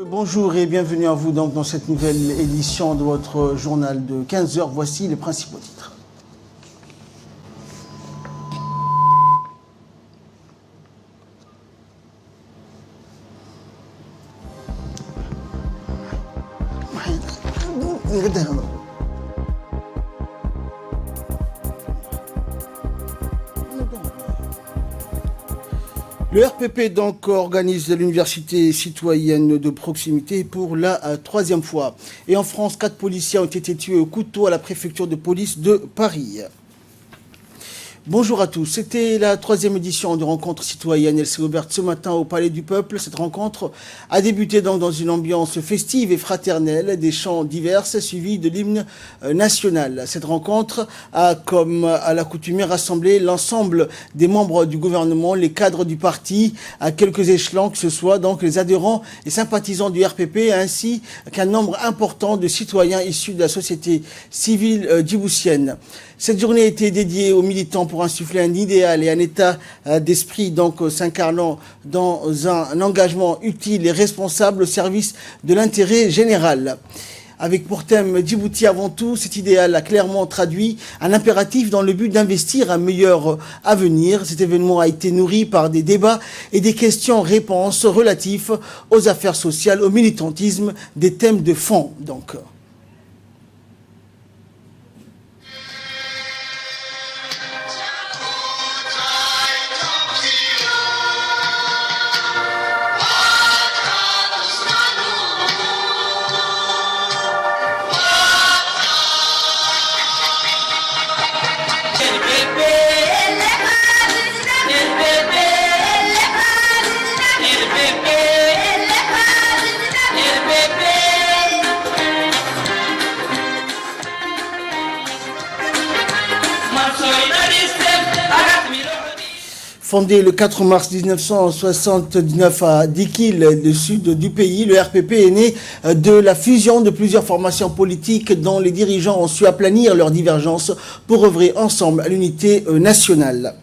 Bonjour et bienvenue à vous donc dans cette nouvelle édition de votre journal de 15 heures. Voici les principaux titres. Le RPP donc organise l'université citoyenne de proximité pour la troisième fois. Et en France, 4 policiers ont été tués au couteau à la préfecture de police de Paris. Bonjour à tous. C'était la 3e édition de Rencontre citoyenne. Elle s'est ouverte ce matin au Palais du Peuple. Cette rencontre a débuté donc dans une ambiance festive et fraternelle, des chants divers suivis de l'hymne national. Cette rencontre a, comme à l'accoutumée, rassemblé l'ensemble des membres du gouvernement, les cadres du parti, à quelques échelons, que ce soit donc les adhérents et sympathisants du RPP, ainsi qu'un nombre important de citoyens issus de la société civile djiboutienne. Cette journée a été dédiée aux militants pour insuffler un idéal et un état d'esprit, donc s'incarnant dans un engagement utile et responsable au service de l'intérêt général. Avec pour thème Djibouti avant tout, cet idéal a clairement traduit un impératif dans le but d'investir un meilleur avenir. Cet événement a été nourri par des débats et des questions-réponses relatifs aux affaires sociales, au militantisme, des thèmes de fond donc. Fondé le 4 mars 1979 à Dikil, le sud du pays, le RPP est né de la fusion de plusieurs formations politiques dont les dirigeants ont su aplanir leurs divergences pour œuvrer ensemble à l'unité nationale.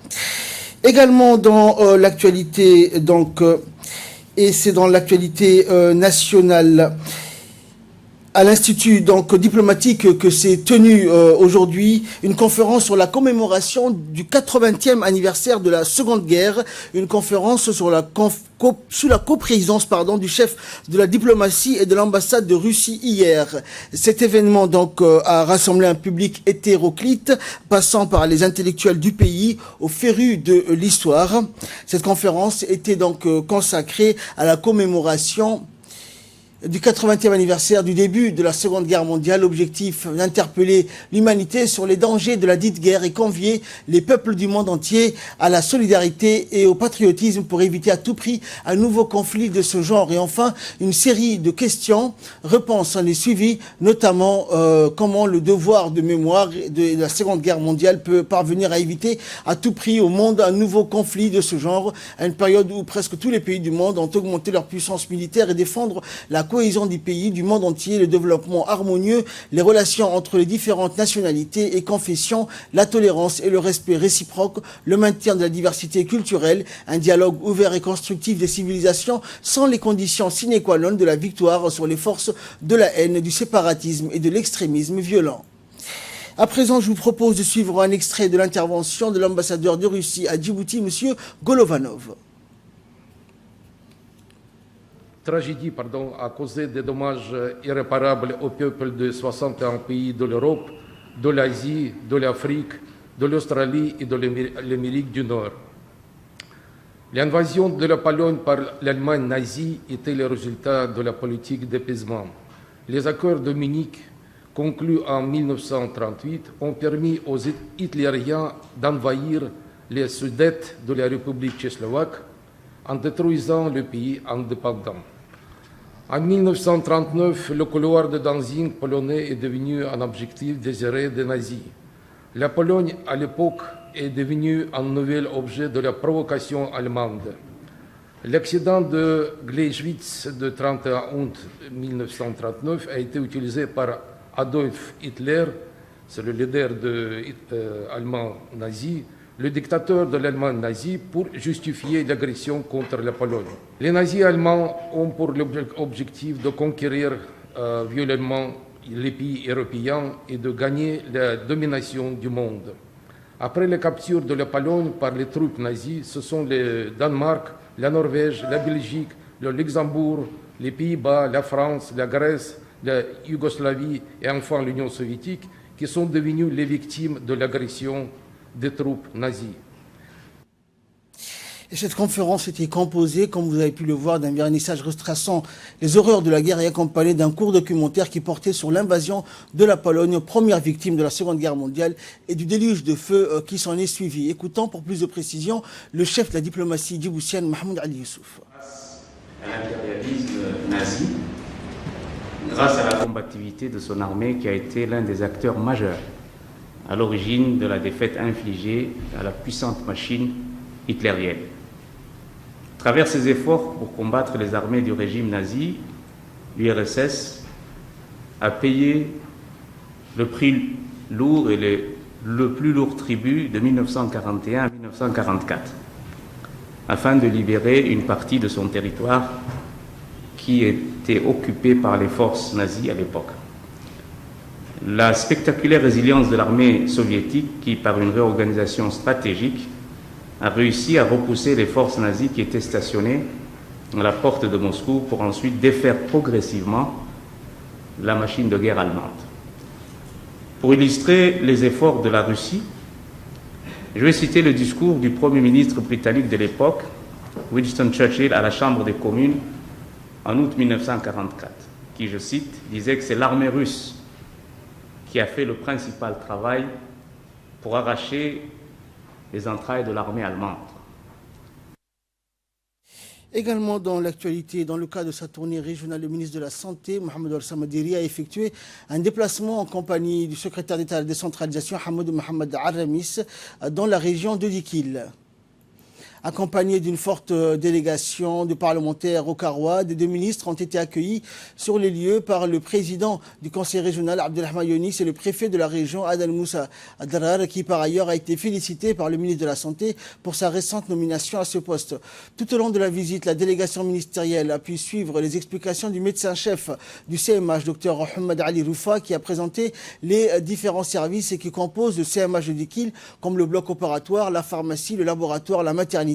Également dans l'actualité, donc, et c'est dans l'actualité nationale, à l'Institut donc diplomatique que s'est tenue aujourd'hui une conférence sur la commémoration du 80e anniversaire de la Seconde Guerre, une conférence sur sous la coprésidence du chef de la diplomatie et de l'ambassade de Russie hier. Cet événement donc a rassemblé un public hétéroclite, passant par les intellectuels du pays aux férus de l'histoire. Cette conférence était donc consacrée à la commémoration du 80e anniversaire du début de la Seconde Guerre mondiale, l'objectif d'interpeller l'humanité sur les dangers de la dite guerre et convier les peuples du monde entier à la solidarité et au patriotisme pour éviter à tout prix un nouveau conflit de ce genre. Et enfin, une série de questions-réponses en est suivie, notamment comment le devoir de mémoire de la Seconde Guerre mondiale peut parvenir à éviter à tout prix au monde un nouveau conflit de ce genre, à une période où presque tous les pays du monde ont augmenté leur puissance militaire et défendre la cohésion du pays, du monde entier, le développement harmonieux, les relations entre les différentes nationalités et confessions, la tolérance et le respect réciproque, le maintien de la diversité culturelle, un dialogue ouvert et constructif des civilisations sans les conditions sine qua non de la victoire sur les forces de la haine, du séparatisme et de l'extrémisme violent. À présent, je vous propose de suivre un extrait de l'intervention de l'ambassadeur de Russie à Djibouti, M. Golovanov. Tragédie a causé des dommages irréparables au peuple de 61 pays de l'Europe, de l'Asie, de l'Afrique, de l'Australie et de l'Amérique du Nord. L'invasion de la Pologne par l'Allemagne nazie était le résultat de la politique d'apaisement. Les accords de Munich, conclus en 1938, ont permis aux hitlériens d'envahir les Sudètes de la République tchécoslovaque en détruisant le pays indépendant. En 1939, le couloir de Danzig polonais est devenu un objectif désiré des nazis. La Pologne, à l'époque, est devenue un nouvel objet de la provocation allemande. L'accident de Gleiwitz de 31 août 1939 a été utilisé par Adolf Hitler, c'est le leader allemand nazi, le dictateur de l'Allemagne nazie, pour justifier l'agression contre la Pologne. Les nazis allemands ont pour objectif de conquérir violemment les pays européens et de gagner la domination du monde. Après la capture de la Pologne par les troupes nazies, ce sont le Danemark, la Norvège, la Belgique, le Luxembourg, les Pays-Bas, la France, la Grèce, la Yougoslavie et enfin l'Union soviétique qui sont devenus les victimes de l'agression des troupes nazies. Et cette conférence était composée, comme vous avez pu le voir, d'un vernissage retraçant les horreurs de la guerre et accompagné d'un court documentaire qui portait sur l'invasion de la Pologne, première victime de la Seconde Guerre mondiale, et du déluge de feu qui s'en est suivi. Écoutons pour plus de précision le chef de la diplomatie djiboutienne, Mahmoud Ali Youssouf. À l'impérialisme nazi, grâce à la combativité de son armée qui a été l'un des acteurs majeurs à l'origine de la défaite infligée à la puissante machine hitlérienne. À travers ses efforts pour combattre les armées du régime nazi, l'URSS a payé le prix lourd et le plus lourd tribut de 1941 à 1944, afin de libérer une partie de son territoire qui était occupé par les forces nazies à l'époque. La spectaculaire résilience de l'armée soviétique qui, par une réorganisation stratégique, a réussi à repousser les forces nazies qui étaient stationnées à la porte de Moscou pour ensuite défaire progressivement la machine de guerre allemande. Pour illustrer les efforts de la Russie, je vais citer le discours du Premier ministre britannique de l'époque, Winston Churchill, à la Chambre des communes en août 1944, qui, je cite, disait que c'est l'armée russe qui a fait le principal travail pour arracher les entrailles de l'armée allemande. Également dans l'actualité, dans le cadre de sa tournée régionale, le ministre de la Santé, Mohamed Al-Samadiri, a effectué un déplacement en compagnie du secrétaire d'État à la décentralisation, Hamoud Mohamed Aramis, dans la région de Dikil. Accompagné d'une forte délégation de parlementaires au Karoua, des deux ministres ont été accueillis sur les lieux par le président du conseil régional, Abdelrahman Younis, et le préfet de la région, Adel Moussa Adrar, qui par ailleurs a été félicité par le ministre de la Santé pour sa récente nomination à ce poste. Tout au long de la visite, la délégation ministérielle a pu suivre les explications du médecin-chef du CMH, Dr Ahmed Ali Roufa, qui a présenté les différents services qui composent le CMH de Dikil, comme le bloc opératoire, la pharmacie, le laboratoire, la maternité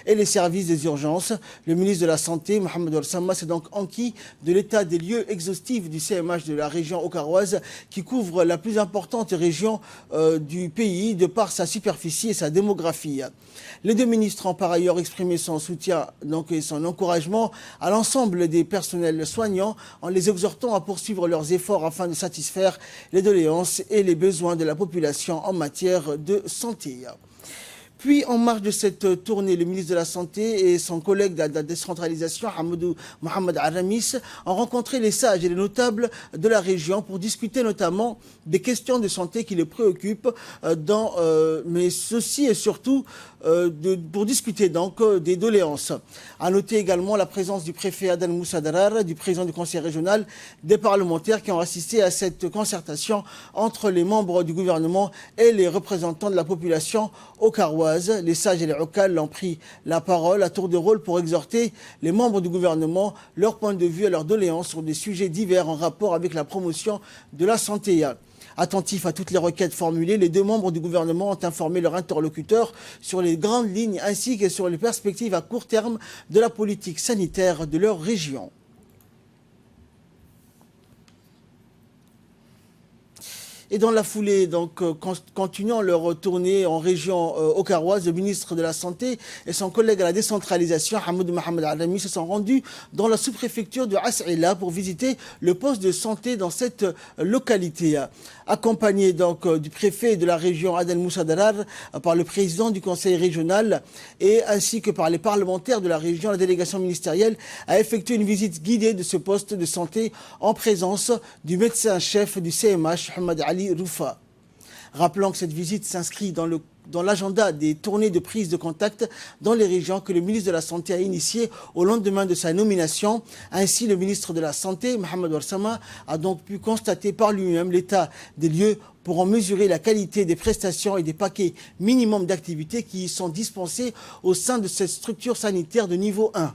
et les services des urgences. Le ministre de la Santé, Mohamed Al-Samma, s'est donc enquis de l'état des lieux exhaustifs du CMH de la région haut-karoise qui couvre la plus importante région du pays de par sa superficie et sa démographie. Les deux ministres ont par ailleurs exprimé son soutien et son encouragement à l'ensemble des personnels soignants en les exhortant à poursuivre leurs efforts afin de satisfaire les doléances et les besoins de la population en matière de santé. Puis, en marge de cette tournée, le ministre de la Santé et son collègue de la décentralisation, Hamoud Mohamed Aramis, ont rencontré les sages et les notables de la région pour discuter notamment des questions de santé qui les préoccupent, mais ceci et surtout pour discuter donc des doléances. À noter également la présence du préfet Adel Moussa Adrar, du président du conseil régional, des parlementaires qui ont assisté à cette concertation entre les membres du gouvernement et les représentants de la population au Karoua. Les sages et les Oukal ont pris la parole à tour de rôle pour exhorter les membres du gouvernement, leur point de vue et leurs doléances sur des sujets divers en rapport avec la promotion de la santé. Attentifs à toutes les requêtes formulées, les deux membres du gouvernement ont informé leurs interlocuteurs sur les grandes lignes ainsi que sur les perspectives à court terme de la politique sanitaire de leur région. Et dans la foulée, donc, continuant leur tournée en région haut-karoise, le ministre de la Santé et son collègue à la décentralisation, Hamoud Mohamed Alami, se sont rendus dans la sous-préfecture de As'ila pour visiter le poste de santé dans cette localité. Accompagné donc du préfet de la région Adel Moussa Adrar, par le président du conseil régional et ainsi que par les parlementaires de la région, la délégation ministérielle a effectué une visite guidée de ce poste de santé en présence du médecin-chef du CMH, Ahmed Ali Roufa. Rappelons que cette visite s'inscrit dans dans l'agenda des tournées de prise de contact dans les régions que le ministre de la Santé a initiées au lendemain de sa nomination. Ainsi, le ministre de la Santé, Mohamed Warsama, a donc pu constater par lui-même l'état des lieux pour en mesurer la qualité des prestations et des paquets minimum d'activités qui y sont dispensés au sein de cette structure sanitaire de niveau 1.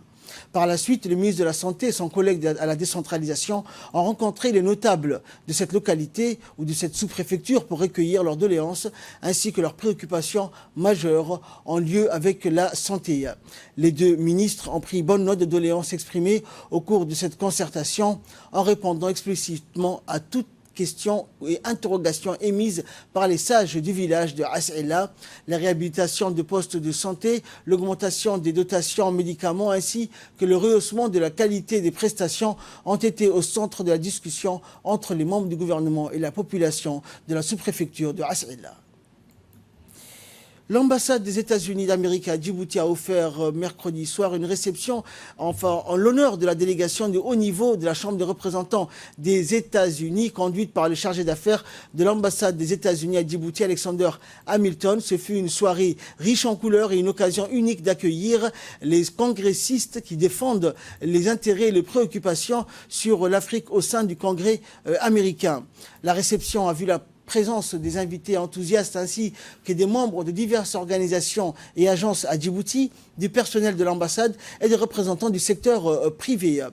Par la suite, le ministre de la Santé et son collègue à la décentralisation ont rencontré les notables de cette localité ou de cette sous-préfecture pour recueillir leurs doléances ainsi que leurs préoccupations majeures en lien avec la santé. Les deux ministres ont pris bonne note des doléances exprimées au cours de cette concertation en répondant explicitement à toutes questions et interrogations émises par les sages du village de As'ila, la réhabilitation de postes de santé, l'augmentation des dotations en médicaments ainsi que le rehaussement de la qualité des prestations ont été au centre de la discussion entre les membres du gouvernement et la population de la sous-préfecture de As'ila. L'ambassade des États-Unis d'Amérique à Djibouti a offert mercredi soir une réception en l'honneur de la délégation de haut niveau de la Chambre des représentants des États-Unis conduite par le chargé d'affaires de l'ambassade des États-Unis à Djibouti, Alexander Hamilton. Ce fut une soirée riche en couleurs et une occasion unique d'accueillir les congressistes qui défendent les intérêts et les préoccupations sur l'Afrique au sein du Congrès américain. La réception a vu la présence des invités enthousiastes ainsi que des membres de diverses organisations et agences à Djibouti, du personnel de l'ambassade et des représentants du secteur privé.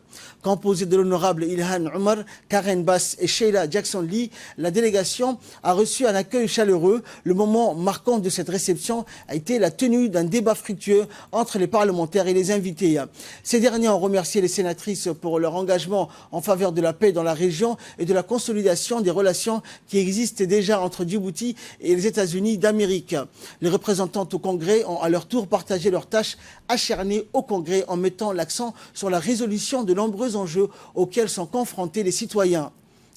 Composée de l'honorable Ilhan Omar, Karen Bass et Sheila Jackson Lee, la délégation a reçu un accueil chaleureux. Le moment marquant de cette réception a été la tenue d'un débat fructueux entre les parlementaires et les invités. Ces derniers ont remercié les sénatrices pour leur engagement en faveur de la paix dans la région et de la consolidation des relations qui existent déjà entre Djibouti et les États-Unis d'Amérique. Les représentantes au Congrès ont à leur tour partagé leurs tâches acharnées au Congrès en mettant l'accent sur la résolution de nombreux enjeux auxquels sont confrontés les citoyens.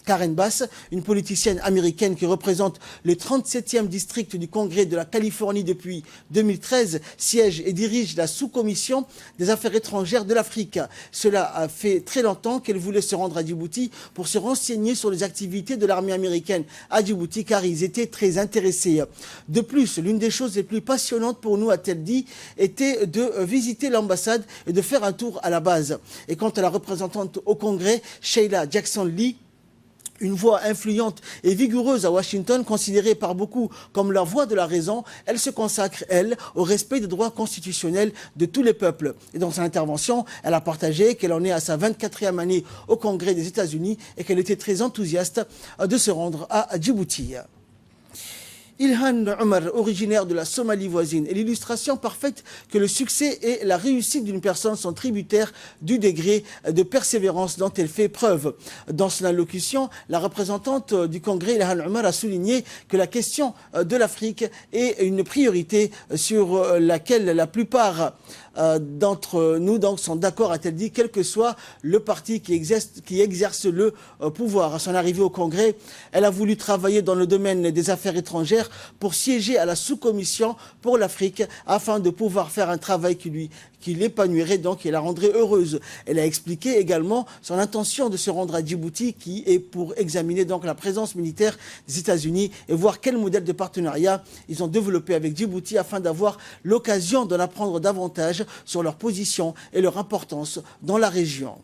Karen Bass, une politicienne américaine qui représente le 37e district du Congrès de la Californie depuis 2013, siège et dirige la sous-commission des affaires étrangères de l'Afrique. Cela a fait très longtemps qu'elle voulait se rendre à Djibouti pour se renseigner sur les activités de l'armée américaine à Djibouti car ils étaient très intéressés. De plus, l'une des choses les plus passionnantes pour nous, a-t-elle dit, était de visiter l'ambassade et de faire un tour à la base. Et quant à la représentante au Congrès, Sheila Jackson Lee, une voix influente et vigoureuse à Washington, considérée par beaucoup comme la voix de la raison, elle se consacre, elle, au respect des droits constitutionnels de tous les peuples. Et dans son intervention, elle a partagé qu'elle en est à sa 24e année au Congrès des États-Unis et qu'elle était très enthousiaste de se rendre à Djibouti. Ilhan Omar, originaire de la Somalie voisine, est l'illustration parfaite que le succès et la réussite d'une personne sont tributaires du degré de persévérance dont elle fait preuve. Dans son allocution, la représentante du Congrès, Ilhan Omar, a souligné que la question de l'Afrique est une priorité sur laquelle la plupart d'entre nous donc sont d'accord, a-t-elle dit, quel que soit le parti qui exerce le pouvoir. À son arrivée au Congrès, elle a voulu travailler dans le domaine des affaires étrangères pour siéger à la sous-commission pour l'Afrique afin de pouvoir faire un travail qui l'épanouirait donc et la rendrait heureuse. Elle a expliqué également son intention de se rendre à Djibouti qui est pour examiner donc la présence militaire des États-Unis et voir quel modèle de partenariat ils ont développé avec Djibouti afin d'avoir l'occasion d'en apprendre davantage sur leur position et leur importance dans la région.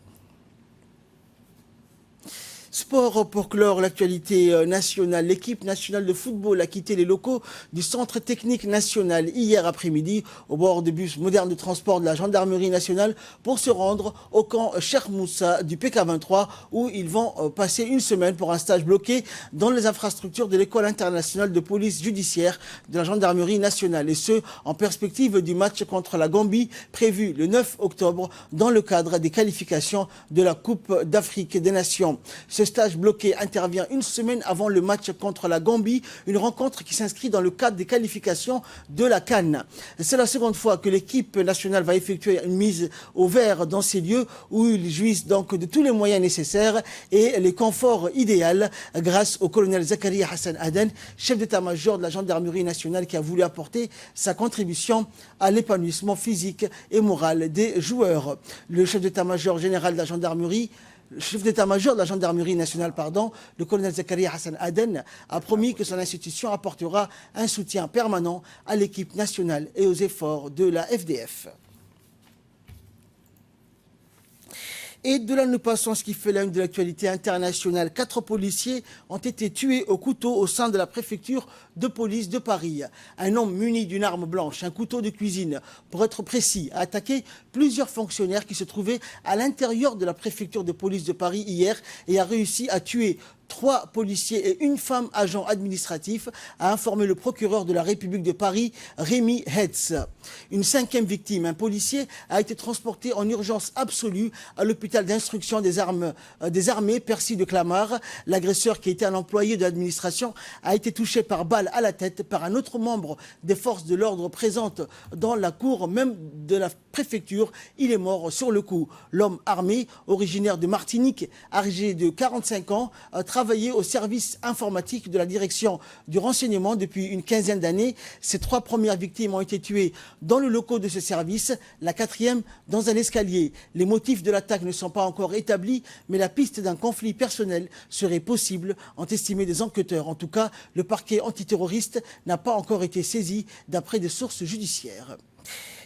Sport pour clore l'actualité nationale. L'équipe nationale de football a quitté les locaux du centre technique national hier après-midi au bord de bus modernes de transport de la gendarmerie nationale pour se rendre au camp Cheikh Moussa du PK23 où ils vont passer une semaine pour un stage bloqué dans les infrastructures de l'école internationale de police judiciaire de la gendarmerie nationale et ce en perspective du match contre la Gambie prévu le 9 octobre dans le cadre des qualifications de la Coupe d'Afrique des Nations. Ce stage bloqué intervient une semaine avant le match contre la Gambie, une rencontre qui s'inscrit dans le cadre des qualifications de la CAN. C'est la seconde fois que l'équipe nationale va effectuer une mise au vert dans ces lieux où ils jouissent donc de tous les moyens nécessaires et les conforts idéaux grâce au colonel Zakaria Hassan Aden, chef d'état-major de la gendarmerie nationale qui a voulu apporter sa contribution à l'épanouissement physique et moral des joueurs. Le chef d'état-major général de la gendarmerie Le chef d'état-major de la gendarmerie nationale, le colonel Zakaria Hassan Aden, a promis que son institution apportera un soutien permanent à l'équipe nationale et aux efforts de la FDF. Et de là, nous passons à ce qui fait la une de l'actualité internationale. 4 policiers ont été tués au couteau au sein de la préfecture de police de Paris. Un homme muni d'une arme blanche, un couteau de cuisine, pour être précis, a attaqué plusieurs fonctionnaires qui se trouvaient à l'intérieur de la préfecture de police de Paris hier et a réussi à tuer 3 policiers et une femme agent administratif, a informé le procureur de la République de Paris, Rémi Hetz. Une 5e victime, un policier, a été transporté en urgence absolue à l'hôpital d'instruction des armées Percy de Clamart. L'agresseur, qui était un employé de l'administration, a été touché par balle à la tête par un autre membre des forces de l'ordre présentes dans la cour même de la préfecture. Il est mort sur le coup. L'homme armé, originaire de Martinique, âgé de 45 ans, travaillé au service informatique de la direction du renseignement depuis une quinzaine d'années. Ces 3 premières victimes ont été tuées dans le locaux de ce service, la 4e dans un escalier. Les motifs de l'attaque ne sont pas encore établis, mais la piste d'un conflit personnel serait possible, ont estimé des enquêteurs. En tout cas, le parquet antiterroriste n'a pas encore été saisi, d'après des sources judiciaires.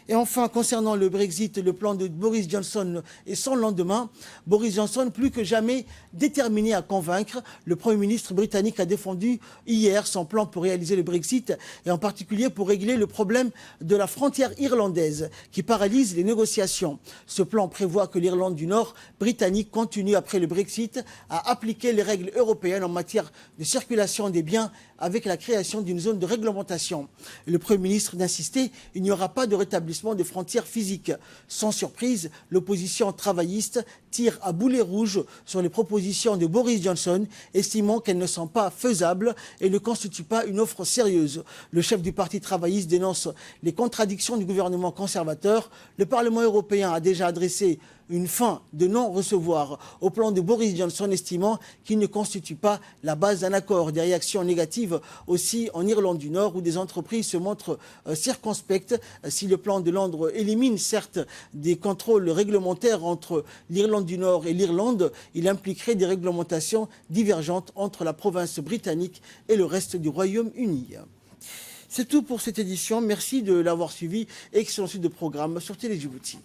Et enfin, concernant le Brexit, le plan de Boris Johnson et son lendemain, Boris Johnson, plus que jamais déterminé à convaincre, le Premier ministre britannique a défendu hier son plan pour réaliser le Brexit et en particulier pour régler le problème de la frontière irlandaise qui paralyse les négociations. Ce plan prévoit que l'Irlande du Nord britannique continue après le Brexit à appliquer les règles européennes en matière de circulation des biens avec la création d'une zone de réglementation. Le Premier ministre d'insister, il n'y aura pas de rétablissement des frontières physiques. Sans surprise, l'opposition travailliste tire à boulet rouge sur les propositions de Boris Johnson, estimant qu'elles ne sont pas faisables et ne constituent pas une offre sérieuse. Le chef du parti travailliste dénonce les contradictions du gouvernement conservateur. Le Parlement européen a déjà adressé une fin de non-recevoir au plan de Boris Johnson, estimant qu'il ne constitue pas la base d'un accord. Des réactions négatives aussi en Irlande du Nord, où des entreprises se montrent circonspectes. Si le plan de Londres élimine certes des contrôles réglementaires entre l'Irlande du Nord et l'Irlande, il impliquerait des réglementations divergentes entre la province britannique et le reste du Royaume-Uni. C'est tout pour cette édition. Merci de l'avoir suivi. Excellent suite de programme sur Télé Djibouti.